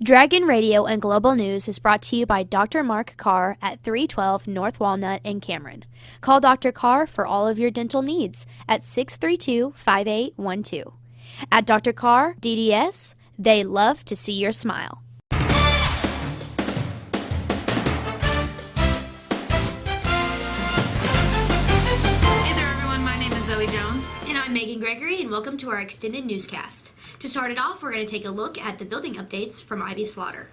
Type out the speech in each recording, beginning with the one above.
Dragon Radio and Global News is brought to you by Dr. Mark Carr at 312 North Walnut in Cameron. Call Dr. Carr for all of your dental needs at 632-5812. At Dr. Carr, D.D.S, they love to see your smile. And I'm Megan Gregory, and welcome to our extended newscast. To start it off, we're going to take a look at the building updates from Ivy Slaughter.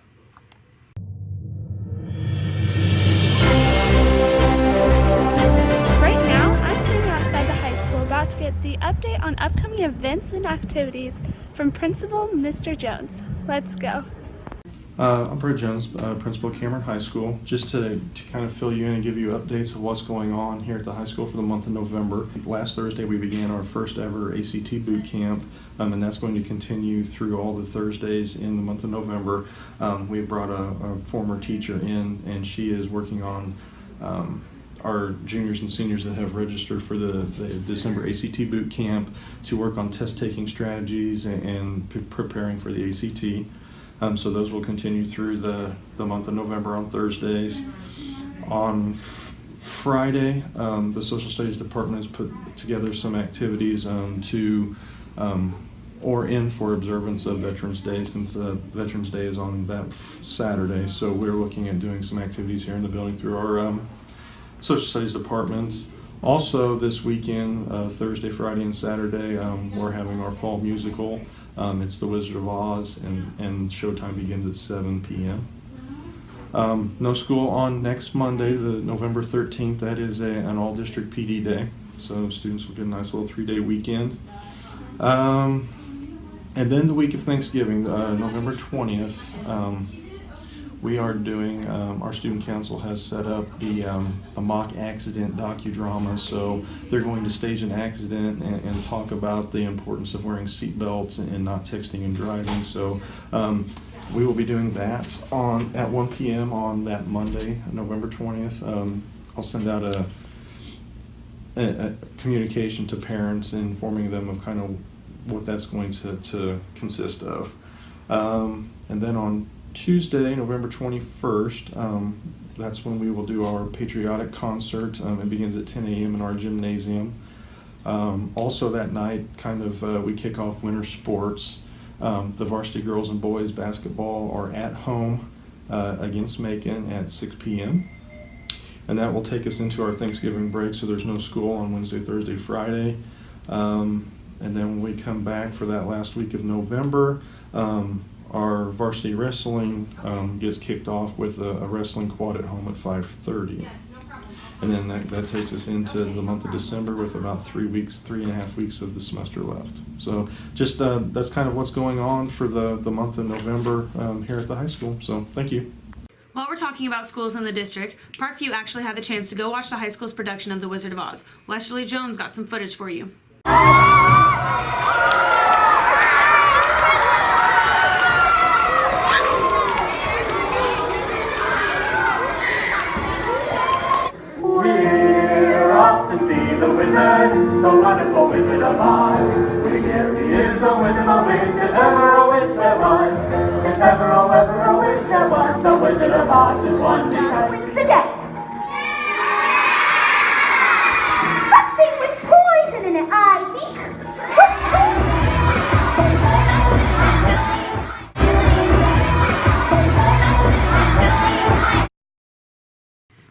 Right now, I'm standing outside the high school about to get the update on upcoming events and activities from Principal Mr. Jones. Let's go. I'm Brett Jones, principal at Cameron High School. Just to kind of fill you in and give you updates of what's going on here at the high school for the month of November. Last Thursday we began our first ever ACT boot camp, and that's going to continue through all the Thursdays in the month of November. We brought a former teacher in, and she is working on our juniors and seniors that have registered for the December ACT boot camp to work on test-taking strategies and preparing for the ACT. So those will continue through the month of November on Thursdays. On Friday, the Social Studies Department has put together some activities for observance of Veterans Day, since Veterans Day is on that Saturday. So we're looking at doing some activities here in the building through our Social Studies Department. Also this weekend, Thursday, Friday, and Saturday, we're having our fall musical. It's The Wizard of Oz, and showtime begins at 7 p.m. No school on next Monday, the November 13th. That is an all-district PD day, so students will get a nice little 3-day weekend. And then the week of Thanksgiving, November 20th, we are doing, our student council has set up a mock accident docudrama. So they're going to stage an accident and talk about the importance of wearing seatbelts and not texting and driving. So we will be doing that at 1 p.m. on that Monday, November 20th. I'll send out a communication to parents, informing them of kind of what that's going to consist of. And then on Tuesday, November 21st, that's when we will do our patriotic concert. It begins at 10 a.m. in our gymnasium. Also that night, we kick off winter sports. The varsity girls and boys basketball are at home against Macon at 6 p.m. And that will take us into our Thanksgiving break, so there's no school on Wednesday, Thursday, Friday. And then when we come back for that last week of November, our varsity wrestling gets kicked off with a wrestling quad at home at 5:30. And then that takes us into the month of December with about 3.5 weeks of the semester left. So just that's kind of what's going on for the month of November here at the high school. So thank you. While we're talking about schools in the district, Parkview actually had the chance to go watch the high school's production of The Wizard of Oz. Westerly Jones got some footage for you. The wizard, the wonderful Wizard of Oz. Here he is, the Wizard of Oz, if ever a wish there was. If ever, oh, ever a wish there was, the Wizard of Oz is one because wins the day. Something with poison in it, I think.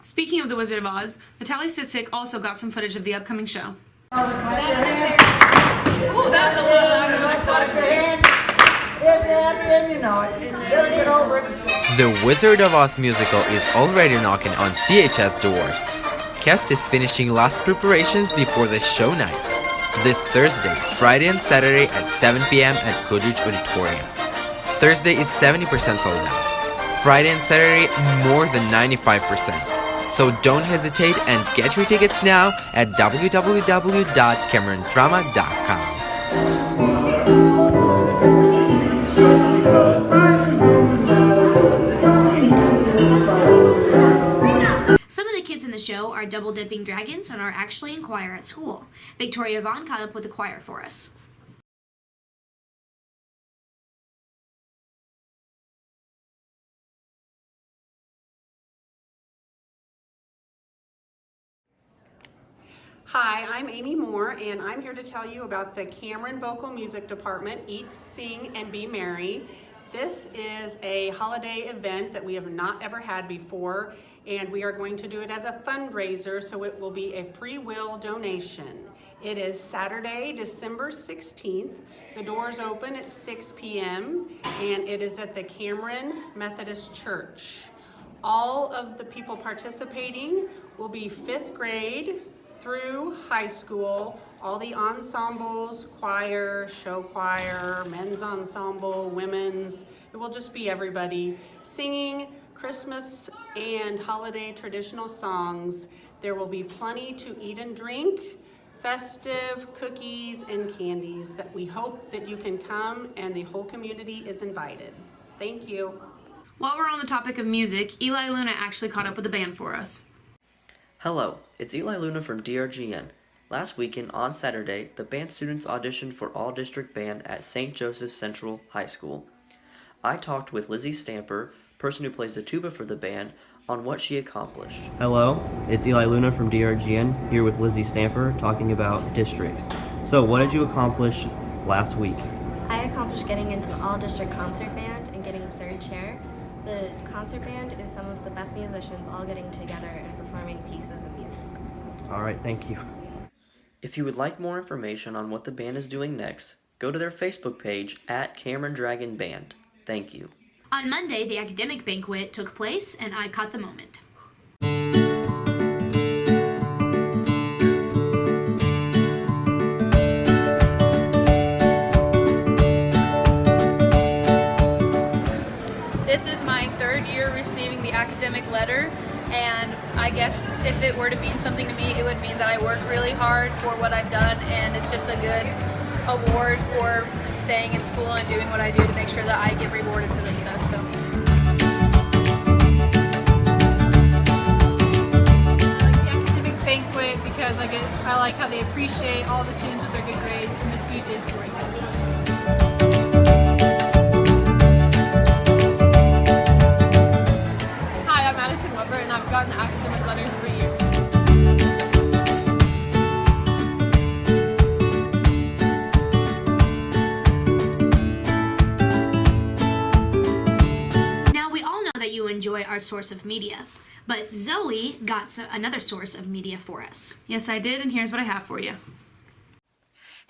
Speaking of The Wizard of Oz, Natalie Sitsick also got some footage of the upcoming show. Ooh, that was a little louder than I thought it would. The Wizard of Oz musical is already knocking on CHS doors. Cast is finishing last preparations before the show nights. This Thursday, Friday and Saturday at 7 p.m. at Goodrich Auditorium. Thursday is 70% sold out. Friday and Saturday, more than 95%. So don't hesitate and get your tickets now at www.camerondrama.com. Some of the kids in the show are double-dipping dragons and are actually in choir at school. Victoria Vaughn caught up with the choir for us. Hi, I'm Amy Moore, and I'm here to tell you about the Cameron Vocal Music Department, Eat, Sing, and Be Merry. This is a holiday event that we have not ever had before, and we are going to do it as a fundraiser, so it will be a free will donation. It is Saturday, December 16th. The doors open at 6 p.m., and it is at the Cameron Methodist Church. All of the people participating will be 5th grade through high school. All the ensembles, choir, show choir, men's ensemble, women's, it will just be everybody singing Christmas and holiday traditional songs. There will be plenty to eat and drink, festive cookies and candies that we hope that you can come and the whole community is invited. Thank you. While we're on the topic of music, Eli Luna actually caught up with the band for us. Hello, it's Eli Luna from DRGN. Last weekend, on Saturday, the band students auditioned for all-district band at St. Joseph's Central High School. I talked with Lizzie Stamper, person who plays the tuba for the band, on what she accomplished. Hello, it's Eli Luna from DRGN, here with Lizzie Stamper, talking about districts. So, what did you accomplish last week? I accomplished getting into the all-district concert band and getting 3rd chair. The concert band is some of the best musicians all getting together and performing pieces of music. All right, thank you. If you would like more information on what the band is doing next, go to their Facebook page at Cameron Dragon Band. Thank you. On Monday, the academic banquet took place, and I caught the moment. This is my 3rd year receiving the academic letter, and I guess if it were to mean something to me, it would mean that I work really hard for what I've done, and it's just a good award for staying in school and doing what I do to make sure that I get rewarded for this stuff. So. I like the academic banquet because I like how they appreciate all the students with their good grades, and the food is great. And I've gotten an academic letter 3 years. Now, we all know that you enjoy our source of media, but Zoe got another source of media for us. Yes, I did, and here's what I have for you.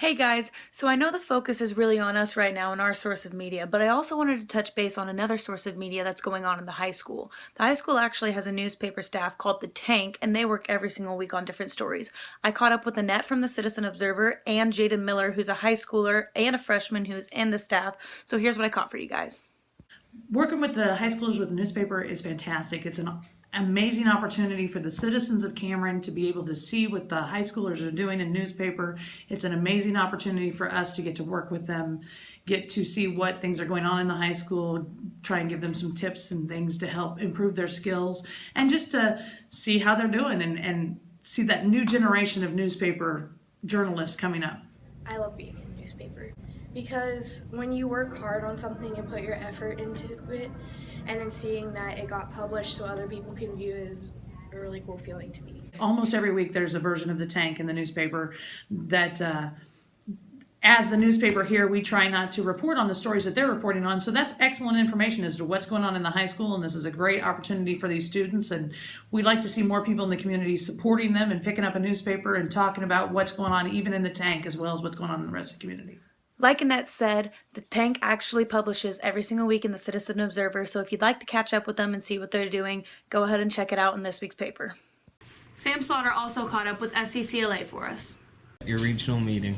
Hey guys, so I know the focus is really on us right now and our source of media, but I also wanted to touch base on another source of media that's going on in the high school. The high school actually has a newspaper staff called The Tank, and they work every single week on different stories. I caught up with Annette from the Citizen Observer and Jaden Miller, who's a high schooler and a freshman who's in the staff. So here's what I caught for you guys. Working with the high schoolers with the newspaper is fantastic. It's an amazing opportunity for the citizens of Cameron to be able to see what the high schoolers are doing in newspaper. It's an amazing opportunity for us to get to work with them, get to see what things are going on in the high school, try and give them some tips and things to help improve their skills, and just to see how they're doing and see that new generation of newspaper journalists coming up. I love being in the newspaper because when you work hard on something and put your effort into it, and then seeing that it got published so other people can view it is a really cool feeling to me. Almost every week there's a version of The Tank in the newspaper that as the newspaper here, we try not to report on the stories that they're reporting on. So that's excellent information as to what's going on in the high school, and this is a great opportunity for these students, and we'd like to see more people in the community supporting them and picking up a newspaper and talking about what's going on even in The Tank as well as what's going on in the rest of the community. Like Annette said, The Tank actually publishes every single week in the Citizen Observer, so if you'd like to catch up with them and see what they're doing, go ahead and check it out in this week's paper. Sam Slaughter also caught up with FCCLA for us. Your regional meeting.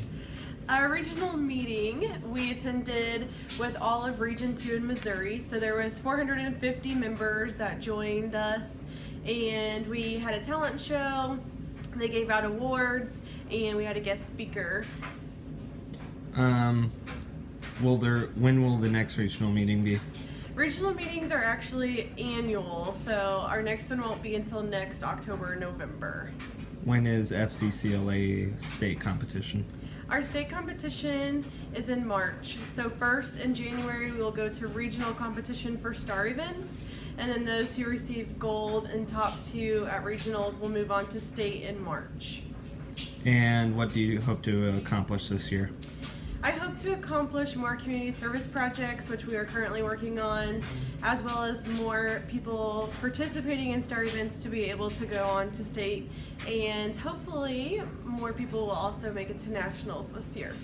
Our regional meeting we attended with all of Region 2 in Missouri, so there was 450 members that joined us, and we had a talent show, they gave out awards, and we had a guest speaker. When will the next regional meeting be? Regional meetings are actually annual, so our next one won't be until next October or November. When is FCCLA state competition? Our state competition is in March. So first in January, we will go to regional competition for star events, and then those who receive gold and top 2 at regionals will move on to state in March. And what do you hope to accomplish this year? I hope to accomplish more community service projects, which we are currently working on, as well as more people participating in STAR events to be able to go on to state, and hopefully more people will also make it to nationals this year.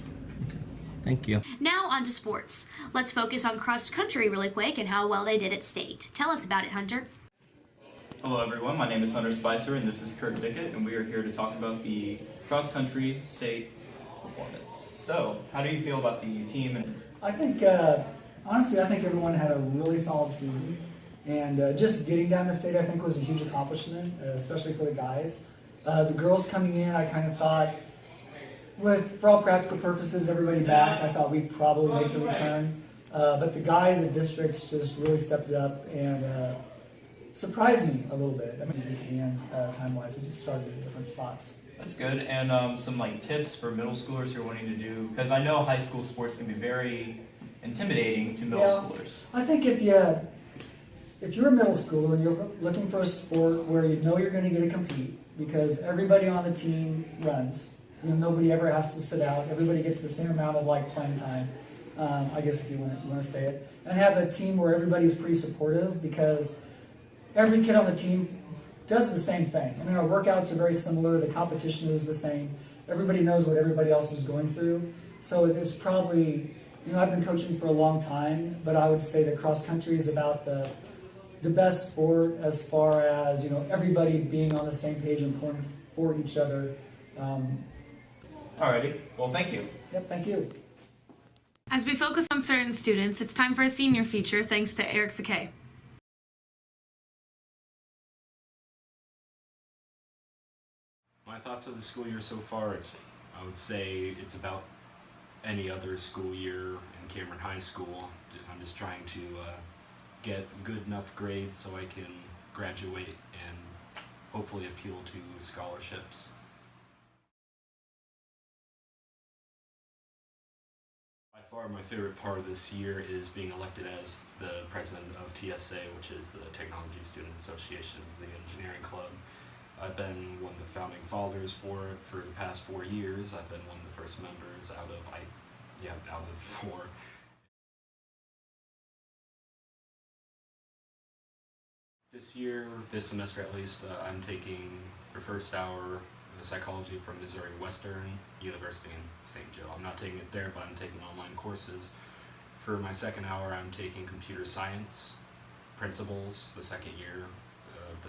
Thank you. Now on to sports. Let's focus on cross country really quick and how well they did at state. Tell us about it, Hunter. Hello everyone, my name is Hunter Spicer and this is Kurt Bickett, and we are here to talk about the cross country state performance. So, how do you feel about the team? I think, honestly, I think everyone had a really solid season, and just getting down to state, I think, was a huge accomplishment, especially for the guys. The girls coming in, I kind of thought, for all practical purposes, everybody back, I thought we'd probably make the return. But the guys at districts just really stepped it up and surprised me a little bit. I mean, time-wise, it just started in different spots. That's good. And some tips for middle schoolers who are wanting to do, because I know high school sports can be very intimidating to middle schoolers. I think if you're a middle schooler and you're looking for a sport where you know you're going to get to compete, because everybody on the team runs, nobody ever has to sit out. Everybody gets the same amount of playing time. I guess if you want to say it, and have a team where everybody's pretty supportive, because every kid on the team does the same thing. I mean, our workouts are very similar. The competition is the same. Everybody knows what everybody else is going through. So it's probably, I've been coaching for a long time, but I would say that cross country is about the best sport as far as, everybody being on the same page and pulling for each other. Alrighty. Well, thank you. Yep, thank you. As we focus on certain students, it's time for a senior feature thanks to Eric Fouquet. My thoughts of the school year so far, I would say it's about any other school year in Cameron High School. I'm just trying to get good enough grades so I can graduate and hopefully appeal to scholarships. By far my favorite part of this year is being elected as the president of TSA, which is the Technology Student Association, the engineering club. I've been one of the founding fathers for it for the past 4 years. I've been one of the first members out of 4. This semester at least, I'm taking for first hour psychology from Missouri Western University in St. Joe. I'm not taking it there, but I'm taking online courses. For my second hour, I'm taking computer science principles, the second year of the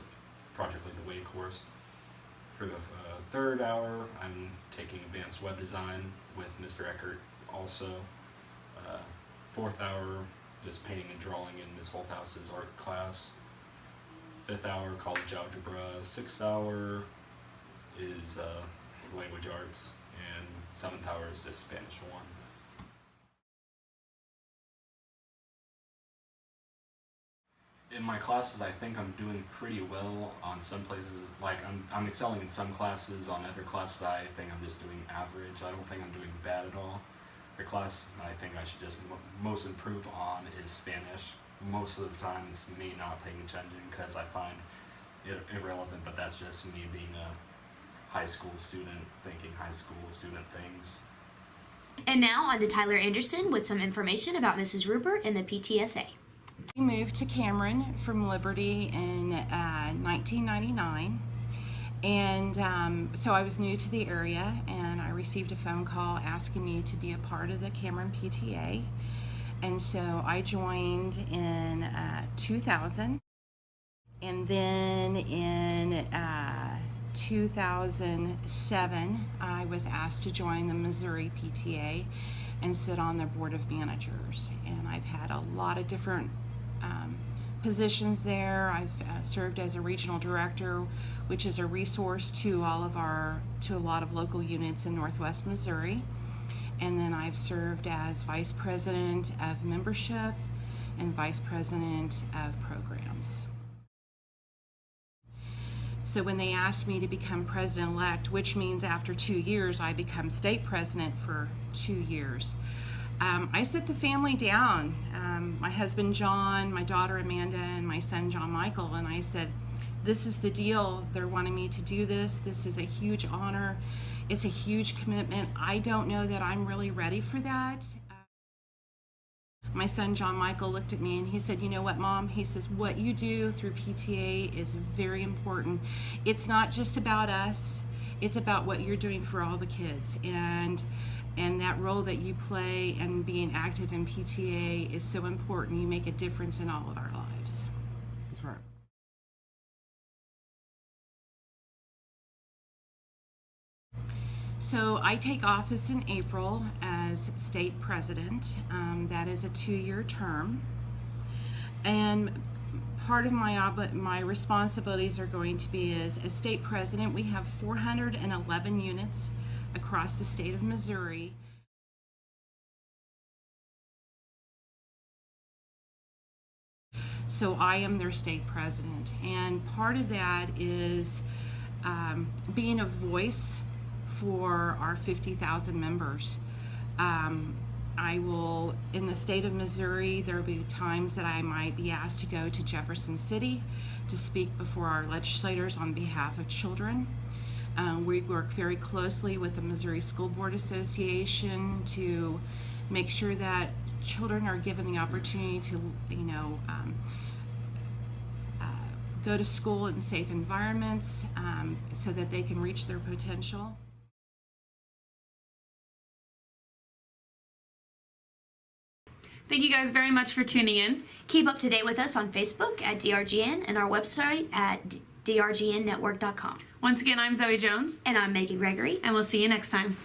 Project Lead the Way course. For the third hour, I'm taking advanced web design with Mr. Eckert also. Fourth hour, just painting and drawing in Ms. Holthouse's art class. Fifth hour, college algebra. Sixth hour is language arts, and seventh hour is just Spanish 1. In my classes, I think I'm doing pretty well on some places. I'm excelling in some classes. On other classes, I think I'm just doing average. I don't think I'm doing bad at all. The class I think I should just most improve on is Spanish. Most of the time, it's me not paying attention because I find it irrelevant, but that's just me being a high school student, thinking high school student things. And now on to Tyler Anderson with some information about Mrs. Rupert and the PTSA. We moved to Cameron from Liberty in 1999, and so I was new to the area, and I received a phone call asking me to be a part of the Cameron PTA, and so I joined in 2000, and then in 2007 I was asked to join the Missouri PTA and sit on their board of managers, and I've had a lot of different positions there. I've served as a regional director, which is a resource to a lot of local units in Northwest Missouri, and then I've served as vice president of membership and vice president of programs. So when they asked me to become president-elect, which means after 2 years I become state president for 2 years, I sit the family down, my husband John, my daughter Amanda, and my son John Michael, and I said, this is the deal. They're wanting me to do this. This is a huge honor. It's a huge commitment. I don't know that I'm really ready for that. My son John Michael looked at me and he said, "You know what, Mom?" He says, "What you do through PTA is very important. It's not just about us. It's about what you're doing for all the kids, and that role that you play and being active in PTA is so important. You make a difference in all of our lives." That's right. So I take office in April as state president. That is a 2-year term, and part of my responsibilities are going to be as state president. We have 411 units across the state of Missouri. So I am their state president, and part of that is being a voice for our 50,000 members. I will, in the state of Missouri, there will be times that I might be asked to go to Jefferson City to speak before our legislators on behalf of children. We work very closely with the Missouri School Board Association to make sure that children are given the opportunity to, go to school in safe environments so that they can reach their potential. Thank you guys very much for tuning in. Keep up to date with us on Facebook at DRGN and our website at drgnnetwork.com. Once again, I'm Zoe Jones. And I'm Megan Gregory. And we'll see you next time.